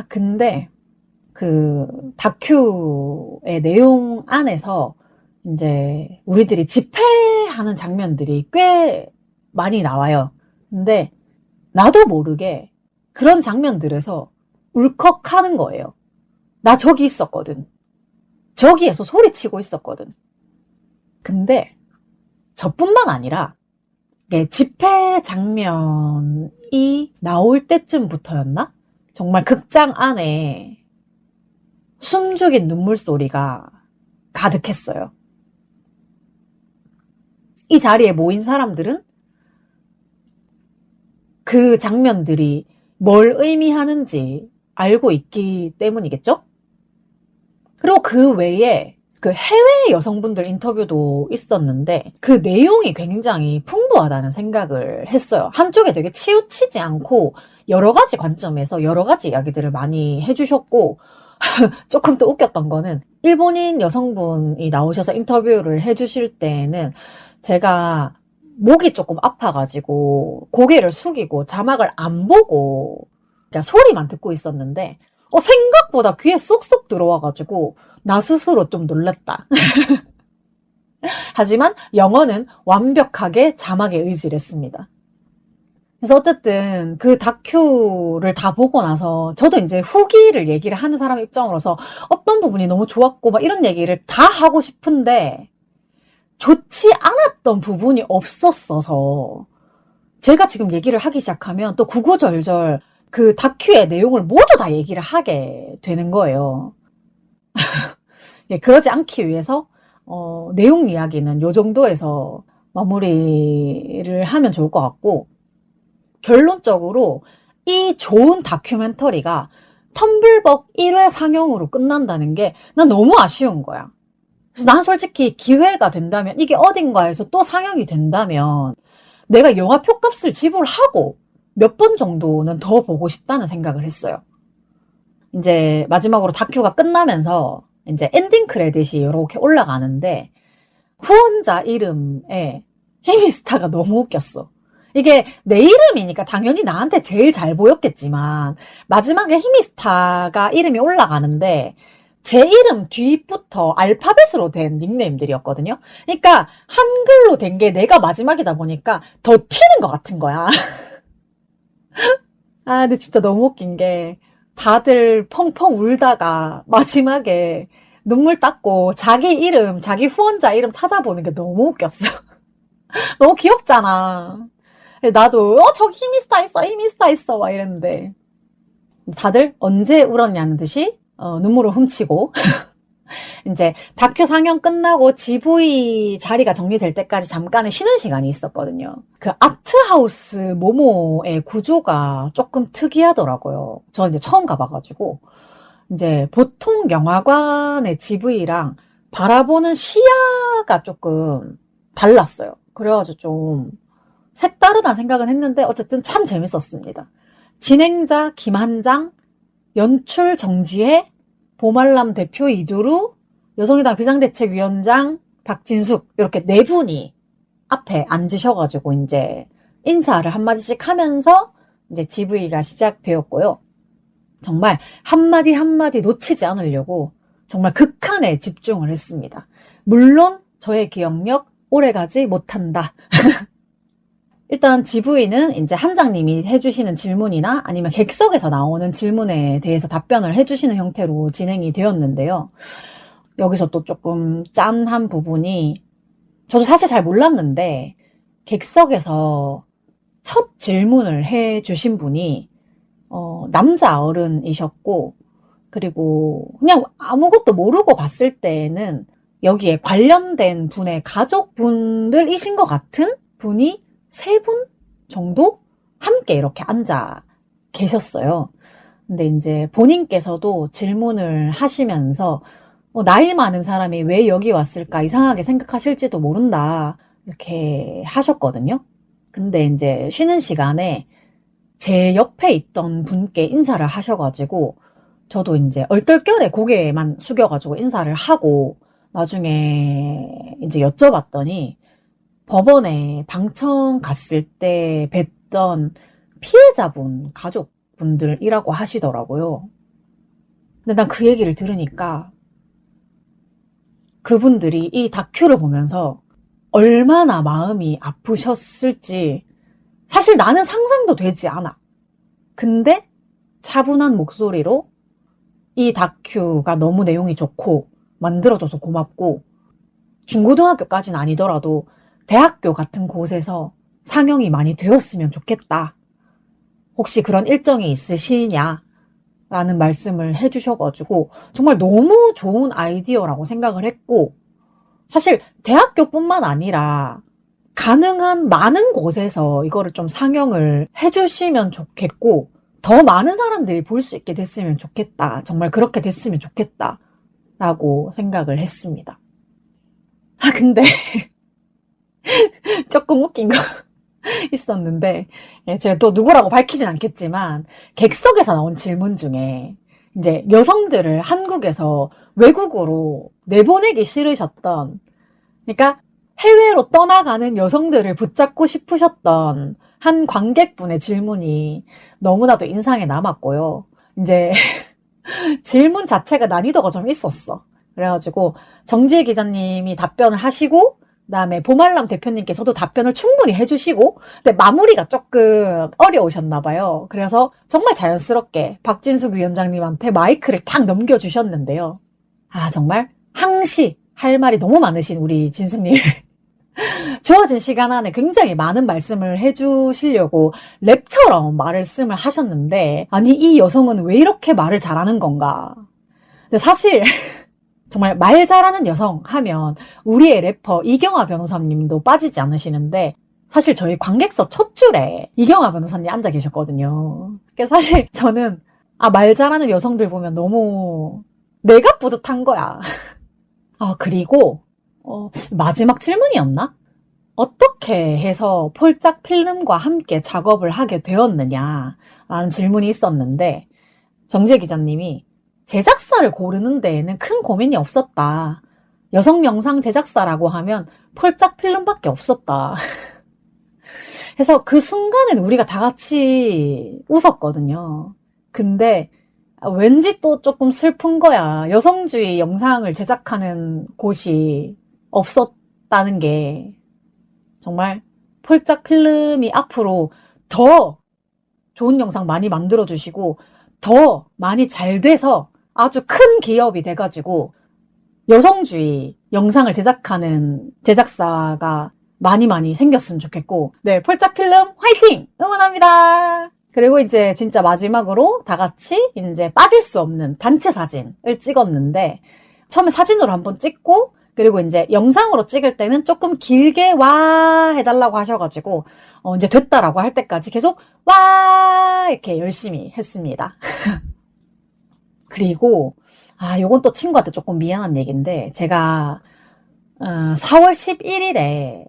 근데 그 다큐의 내용 안에서 이제 우리들이 집회하는 장면들이 꽤 많이 나와요. 근데 나도 모르게 그런 장면들에서 울컥하는 거예요. 나 저기 있었거든. 저기에서 소리치고 있었거든. 근데 저뿐만 아니라 집회 장면이 나올 때쯤부터였나? 정말 극장 안에 숨죽인 눈물 소리가 가득했어요. 이 자리에 모인 사람들은 그 장면들이 뭘 의미하는지 알고 있기 때문이겠죠? 그리고 그 외에 그 해외 여성분들 인터뷰도 있었는데 그 내용이 굉장히 풍부하다는 생각을 했어요. 한쪽에 되게 치우치지 않고 여러 가지 관점에서 여러 가지 이야기들을 많이 해주셨고 조금 또 웃겼던 거는 일본인 여성분이 나오셔서 인터뷰를 해주실 때는 제가 목이 조금 아파가지고 고개를 숙이고 자막을 안 보고 그냥 소리만 듣고 있었는데 생각보다 귀에 쏙쏙 들어와가지고 나 스스로 좀 놀랐다. 하지만 영어는 완벽하게 자막에 의지를 했습니다. 그래서 어쨌든 그 다큐를 다 보고 나서 저도 이제 후기를 얘기를 하는 사람 입장으로서 어떤 부분이 너무 좋았고 막 이런 얘기를 다 하고 싶은데 좋지 않았던 부분이 없었어서 제가 지금 얘기를 하기 시작하면 또 구구절절 그 다큐의 내용을 모두 다 얘기를 하게 되는 거예요. 그러지 않기 위해서 내용 이야기는 요 정도에서 마무리를 하면 좋을 것 같고 결론적으로 이 좋은 다큐멘터리가 텀블벅 1회 상영으로 끝난다는 게 난 너무 아쉬운 거야. 그래서 난 솔직히 기회가 된다면 이게 어딘가에서 또 상영이 된다면 내가 영화 표값을 지불하고 몇 번 정도는 더 보고 싶다는 생각을 했어요. 이제 마지막으로 다큐가 끝나면서 이제 엔딩 크레딧이 이렇게 올라가는데 후원자 이름에 히미스타가 너무 웃겼어. 이게 내 이름이니까 당연히 나한테 제일 잘 보였겠지만 마지막에 히미스타가 이름이 올라가는데 제 이름 뒤부터 알파벳으로 된 닉네임들이었거든요. 그러니까 한글로 된 게 내가 마지막이다 보니까 더 튀는 것 같은 거야. 아, 근데 진짜 너무 웃긴 게 다들 펑펑 울다가 마지막에 눈물 닦고 자기 이름, 자기 후원자 이름 찾아보는 게 너무 웃겼어. 너무 귀엽잖아. 나도 저기 히미스타 있어, 히미스타 있어 막 이랬는데 다들 언제 울었냐는 듯이 눈물을 훔치고 이제 다큐 상영 끝나고 GV 자리가 정리될 때까지 잠깐의 쉬는 시간이 있었거든요. 그 아트하우스 모모의 구조가 조금 특이하더라고요. 저 이제 처음 가봐가지고 이제 보통 영화관의 GV랑 바라보는 시야가 조금 달랐어요. 그래가지고 좀 색다르다는 생각은 했는데 어쨌든 참 재밌었습니다. 진행자 김한장, 연출 정지혜, 보말람 대표 이두루, 여성의당 비상대책위원장 박진숙 이렇게 네 분이 앞에 앉으셔가지고 이제 인사를 한마디씩 하면서 이제 GV가 시작되었고요. 정말 한마디 한마디 놓치지 않으려고 정말 극한에 집중을 했습니다. 물론 저의 기억력 오래가지 못한다. 일단 GV는 이제 한장님이 해주시는 질문이나 아니면 객석에서 나오는 질문에 대해서 답변을 해주시는 형태로 진행이 되었는데요. 여기서 또 조금 짠한 부분이 저도 사실 잘 몰랐는데 객석에서 첫 질문을 해주신 분이 남자 어른이셨고 그리고 그냥 아무것도 모르고 봤을 때는 여기에 관련된 분의 가족분들이신 것 같은 분이 3분 정도 함께 이렇게 앉아 계셨어요. 근데 이제 본인께서도 질문을 하시면서 나이 많은 사람이 왜 여기 왔을까 이상하게 생각하실지도 모른다 이렇게 하셨거든요. 근데 이제 쉬는 시간에 제 옆에 있던 분께 인사를 하셔가지고 저도 이제 얼떨결에 고개만 숙여가지고 인사를 하고 나중에 이제 여쭤봤더니 법원에 방청 갔을 때 뵀던 피해자분 가족분들이라고 하시더라고요. 근데 난 그 얘기를 들으니까 그분들이 이 다큐를 보면서 얼마나 마음이 아프셨을지 사실 나는 상상도 되지 않아. 근데 차분한 목소리로 이 다큐가 너무 내용이 좋고 만들어줘서 고맙고 중고등학교까지는 아니더라도 대학교 같은 곳에서 상영이 많이 되었으면 좋겠다. 혹시 그런 일정이 있으시냐? 라는 말씀을 해주셔가지고 정말 너무 좋은 아이디어라고 생각을 했고 사실 대학교뿐만 아니라 가능한 많은 곳에서 이거를 좀 상영을 해주시면 좋겠고 더 많은 사람들이 볼 수 있게 됐으면 좋겠다. 정말 그렇게 됐으면 좋겠다. 라고 생각을 했습니다. 아 근데 조금 웃긴 거 있었는데 제가 또 누구라고 밝히진 않겠지만 객석에서 나온 질문 중에 이제 여성들을 한국에서 외국으로 내보내기 싫으셨던 그러니까 해외로 떠나가는 여성들을 붙잡고 싶으셨던 한 관객분의 질문이 너무나도 인상에 남았고요. 이제 질문 자체가 난이도가 좀 있었어. 그래가지고 정지혜 기자님이 답변을 하시고 그다음에 보말람 대표님께서도 답변을 충분히 해주시고 근데 마무리가 조금 어려우셨나 봐요. 그래서 정말 자연스럽게 박진숙 위원장님한테 마이크를 탁 넘겨주셨는데요. 아 정말 항시 할 말이 너무 많으신 우리 진숙님 주어진 시간 안에 굉장히 많은 말씀을 해주시려고 랩처럼 말씀을 하셨는데 아니 이 여성은 왜 이렇게 말을 잘하는 건가. 근데 사실 정말 말 잘하는 여성 하면 우리의 래퍼 이경아 변호사님도 빠지지 않으시는데 사실 저희 관객석 첫 줄에 이경아 변호사님 앉아 계셨거든요. 그러니까 사실 저는 말 잘하는 여성들 보면 너무 내가 뿌듯한 거야. 그리고 마지막 질문이었나? 어떻게 해서 폴짝 필름과 함께 작업을 하게 되었느냐라는 질문이 있었는데 정재 기자님이 제작사를 고르는 데에는 큰 고민이 없었다. 여성 영상 제작사라고 하면 폴짝 필름밖에 없었다. 해서 그 순간에는 우리가 다 같이 웃었거든요. 근데 왠지 또 조금 슬픈 거야. 여성주의 영상을 제작하는 곳이 없었다는 게 정말 폴짝 필름이 앞으로 더 좋은 영상 많이 만들어주시고 더 많이 잘 돼서 아주 큰 기업이 돼가지고 여성주의 영상을 제작하는 제작사가 많이 생겼으면 좋겠고, 네, 폴짝 필름 화이팅! 응원합니다! 그리고 이제 진짜 마지막으로 다 같이 이제 빠질 수 없는 단체 사진을 찍었는데, 처음에 사진으로 한번 찍고, 그리고 이제 영상으로 찍을 때는 조금 길게 와 해달라고 하셔가지고, 이제 됐다라고 할 때까지 계속 와! 이렇게 열심히 했습니다. 그리고, 요건 또 친구한테 조금 미안한 얘기인데, 제가, 4월 11일에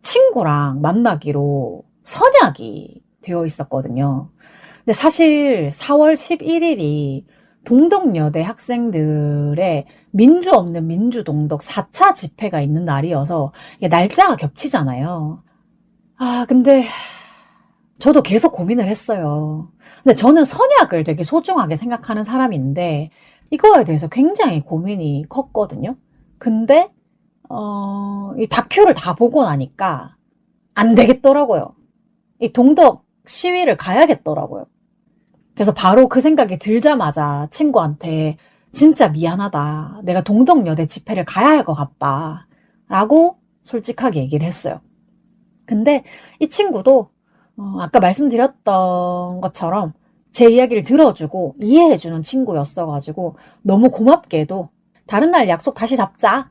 친구랑 만나기로 선약이 되어 있었거든요. 근데 사실 4월 11일이 동덕여대 학생들의 민주 없는 민주동덕 4차 집회가 있는 날이어서 이게 날짜가 겹치잖아요. 근데 저도 계속 고민을 했어요. 근데 저는 선약을 되게 소중하게 생각하는 사람인데 이거에 대해서 굉장히 고민이 컸거든요. 근데 이 다큐를 다 보고 나니까 안 되겠더라고요. 이 동덕 시위를 가야겠더라고요. 그래서 바로 그 생각이 들자마자 친구한테 진짜 미안하다. 내가 동덕여대 집회를 가야 할 것 같다. 라고 솔직하게 얘기를 했어요. 근데 이 친구도 아까 말씀드렸던 것처럼 제 이야기를 들어주고 이해해주는 친구였어가지고 너무 고맙게도 다른 날 약속 다시 잡자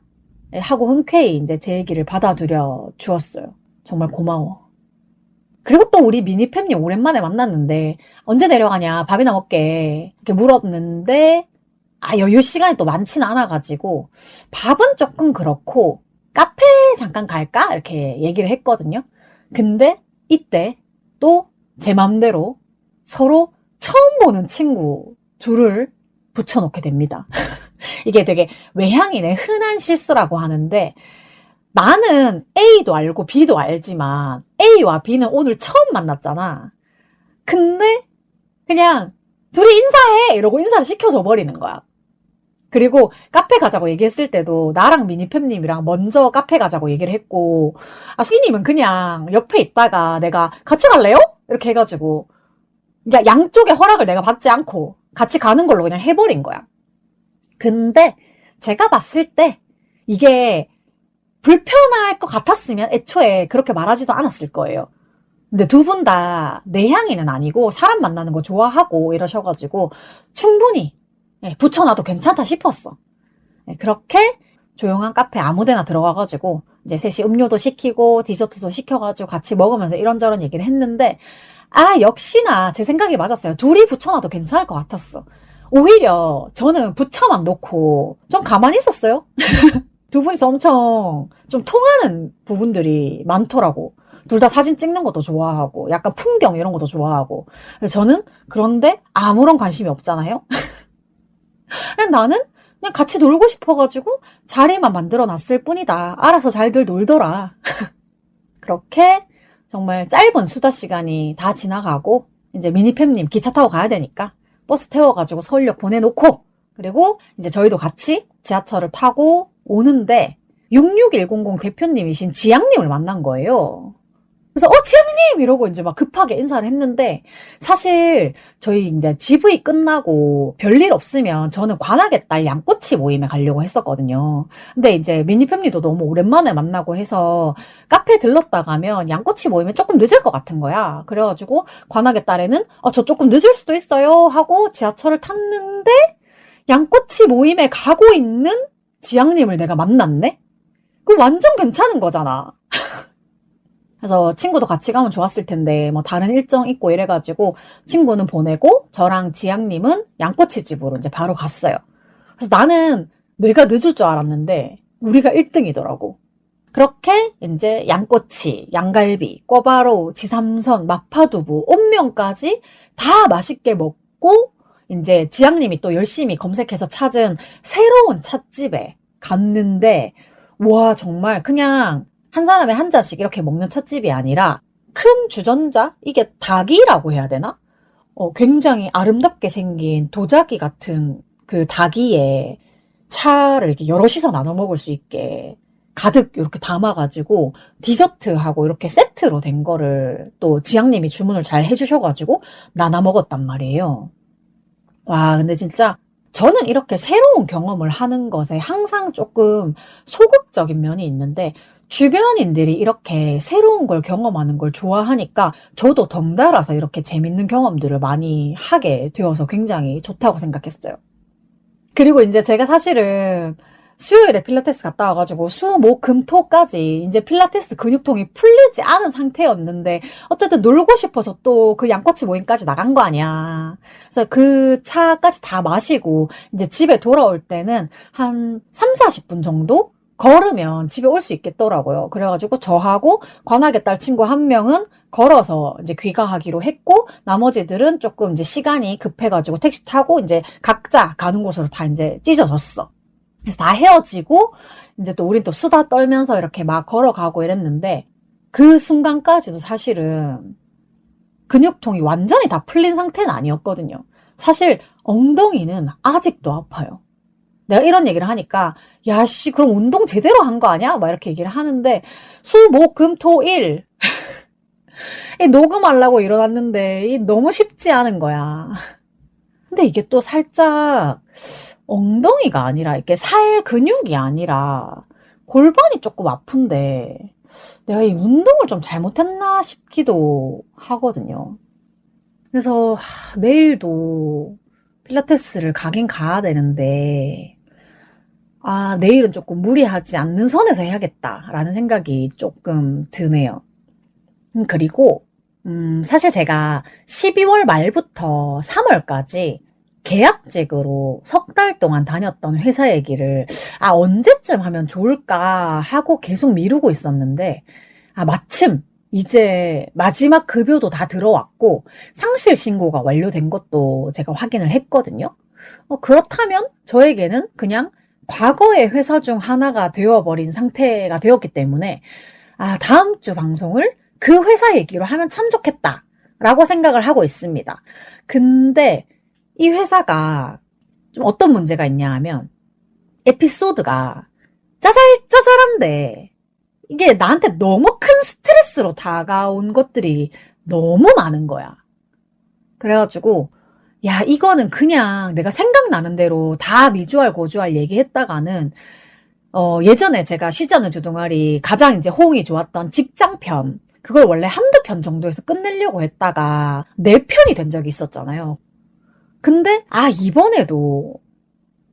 하고 흔쾌히 이제 제 얘기를 받아들여 주었어요. 정말 고마워. 그리고 또 우리 미니팸님 오랜만에 만났는데 언제 내려가냐 밥이나 먹게 이렇게 물었는데 여유 시간이 또 많진 않아가지고 밥은 조금 그렇고 카페 잠깐 갈까? 이렇게 얘기를 했거든요. 근데 이때 또 제 맘대로 서로 처음 보는 친구 둘을 붙여놓게 됩니다. 이게 되게 외향인의 흔한 실수라고 하는데 나는 A도 알고 B도 알지만 A와 B는 오늘 처음 만났잖아. 근데 그냥 둘이 인사해 이러고 인사를 시켜줘 버리는 거야. 그리고 카페 가자고 얘기했을 때도 나랑 미니팸님이랑 먼저 카페 가자고 얘기를 했고 수희님은 그냥 옆에 있다가 내가 같이 갈래요? 이렇게 해가지고 그러니까 양쪽의 허락을 내가 받지 않고 같이 가는 걸로 그냥 해버린 거야. 근데 제가 봤을 때 이게 불편할 것 같았으면 애초에 그렇게 말하지도 않았을 거예요. 근데 두 분 다 내향인은 아니고 사람 만나는 거 좋아하고 이러셔가지고 충분히 붙여놔도 괜찮다 싶었어. 그렇게 조용한 카페 아무데나 들어가가지고 이제 셋이 음료도 시키고 디저트도 시켜가지고 같이 먹으면서 이런저런 얘기를 했는데 역시나 제 생각이 맞았어요. 둘이 붙여놔도 괜찮을 것 같았어. 오히려 저는 붙여만 놓고 좀 가만히 있었어요. 두 분이서 엄청 좀 통하는 부분들이 많더라고. 둘 다 사진 찍는 것도 좋아하고 약간 풍경 이런 것도 좋아하고. 저는 그런데 아무런 관심이 없잖아요. 나는 그냥 같이 놀고 싶어가지고 자리만 만들어놨을 뿐이다. 알아서 잘들 놀더라. 그렇게 정말 짧은 수다 시간이 다 지나가고 이제 미니팸님 기차 타고 가야 되니까 버스 태워가지고 서울역 보내놓고 그리고 이제 저희도 같이 지하철을 타고 오는데 66100 대표님이신 지양님을 만난 거예요. 그래서 지양님 이러고 이제 막 급하게 인사를 했는데 사실 저희 이제 GV 끝나고 별일 없으면 저는 관악의 딸 양꼬치 모임에 가려고 했었거든요. 근데 이제 미니팸님도 너무 오랜만에 만나고 해서 카페 들렀다 가면 양꼬치 모임에 조금 늦을 것 같은 거야. 그래가지고 관악의 딸에는 저 조금 늦을 수도 있어요 하고 지하철을 탔는데 양꼬치 모임에 가고 있는 지양님을 내가 만났네? 그거 완전 괜찮은 거잖아. 그래서 친구도 같이 가면 좋았을 텐데 뭐 다른 일정 있고 이래가지고 친구는 보내고 저랑 지양님은 양꼬치집으로 이제 바로 갔어요. 그래서 나는 내가 늦을 줄 알았는데 우리가 1등이더라고. 그렇게 이제 양꼬치, 양갈비, 꿔바로우, 지삼선, 마파두부, 온면까지 다 맛있게 먹고 이제 지양님이 또 열심히 검색해서 찾은 새로운 찻집에 갔는데 와 정말 그냥 한 사람에 한 잔씩 이렇게 먹는 찻집이 아니라 큰 주전자? 이게 닭이라고 해야 되나? 굉장히 아름답게 생긴 도자기 같은 그 닭이에 차를 이렇게 여럿이서 나눠 먹을 수 있게 가득 이렇게 담아가지고 디저트하고 이렇게 세트로 된 거를 또 지향님이 주문을 잘 해주셔가지고 나눠 먹었단 말이에요. 와, 근데 진짜 저는 이렇게 새로운 경험을 하는 것에 항상 조금 소극적인 면이 있는데 주변인들이 이렇게 새로운 걸 경험하는 걸 좋아하니까 저도 덩달아서 이렇게 재밌는 경험들을 많이 하게 되어서 굉장히 좋다고 생각했어요. 그리고 이제 제가 사실은 수요일에 필라테스 갔다 와가지고 수, 목, 금, 토까지 이제 필라테스 근육통이 풀리지 않은 상태였는데 어쨌든 놀고 싶어서 또 그 양꼬치 모임까지 나간 거 아니야. 그래서 그 차까지 다 마시고 이제 집에 돌아올 때는 한 3, 40분 정도 걸으면 집에 올 수 있겠더라고요. 그래가지고 저하고 관악의 딸 친구 한 명은 걸어서 이제 귀가하기로 했고 나머지들은 조금 이제 시간이 급해가지고 택시 타고 이제 각자 가는 곳으로 다 이제 찢어졌어. 그래서 다 헤어지고 이제 또 우린 또 수다 떨면서 이렇게 막 걸어가고 이랬는데 그 순간까지도 사실은 근육통이 완전히 다 풀린 상태는 아니었거든요. 사실 엉덩이는 아직도 아파요. 내가 이런 얘기를 하니까 야씨 그럼 운동 제대로 한 거 아니야? 막 이렇게 얘기를 하는데 수, 목, 금, 토, 일 녹음하려고 일어났는데 너무 쉽지 않은 거야. 근데 이게 또 살짝 엉덩이가 아니라 이렇게 살 근육이 아니라 골반이 조금 아픈데 내가 이 운동을 좀 잘못했나 싶기도 하거든요. 그래서 내일도 필라테스를 가긴 가야 되는데 내일은 조금 무리하지 않는 선에서 해야겠다라는 생각이 조금 드네요. 그리고 사실 제가 12월 말부터 3월까지 계약직으로 석 달 동안 다녔던 회사 얘기를 언제쯤 하면 좋을까 하고 계속 미루고 있었는데 마침 이제 마지막 급여도 다 들어왔고 상실 신고가 완료된 것도 제가 확인을 했거든요. 그렇다면 저에게는 그냥 과거의 회사 중 하나가 되어버린 상태가 되었기 때문에 다음 주 방송을 그 회사 얘기로 하면 참 좋겠다라고 생각을 하고 있습니다. 근데 이 회사가 좀 어떤 문제가 있냐 하면 에피소드가 짜잘짜잘한데 이게 나한테 너무 큰 스트레스로 다가온 것들이 너무 많은 거야. 그래가지고 야 이거는 그냥 내가 생각나는 대로 다 미주알 고주알 얘기했다가는 예전에 제가 쉬지 않는 주동아리 가장 이제 호응이 좋았던 직장편 그걸 원래 한두 편 정도에서 끝내려고 했다가 4편이 된 적이 있었잖아요. 근데 이번에도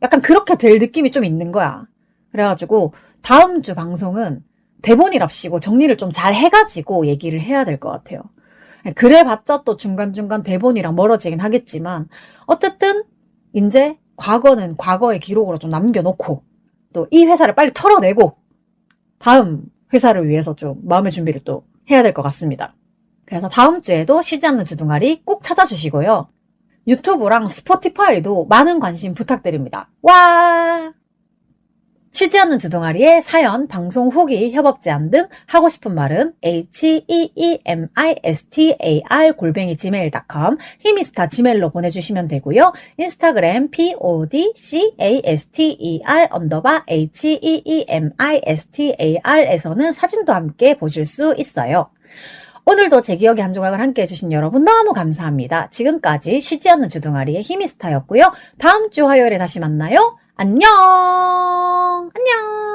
약간 그렇게 될 느낌이 좀 있는 거야. 그래가지고 다음 주 방송은 대본이랍시고 정리를 좀 잘 해가지고 얘기를 해야 될 것 같아요. 그래봤자 또 중간중간 대본이랑 멀어지긴 하겠지만 어쨌든 이제 과거는 과거의 기록으로 좀 남겨놓고 또 이 회사를 빨리 털어내고 다음 회사를 위해서 좀 마음의 준비를 또 해야 될 것 같습니다. 그래서 다음 주에도 쉬지 않는 주둥아리 꼭 찾아주시고요. 유튜브랑 스포티파이도 많은 관심 부탁드립니다. 와! 쉬지 않는 주둥아리의 사연, 방송 후기, 협업 제안 등 하고 싶은 말은 heemistar@gmail.com 히미스타 지메일로 보내주시면 되고요. 인스타그램 podcast_heemistar에서는 사진도 함께 보실 수 있어요. 오늘도 제 기억의 한 조각을 함께 해주신 여러분 너무 감사합니다. 지금까지 쉬지 않는 주둥아리의 히미스타였고요. 다음 주 화요일에 다시 만나요. 안녕! 안녕!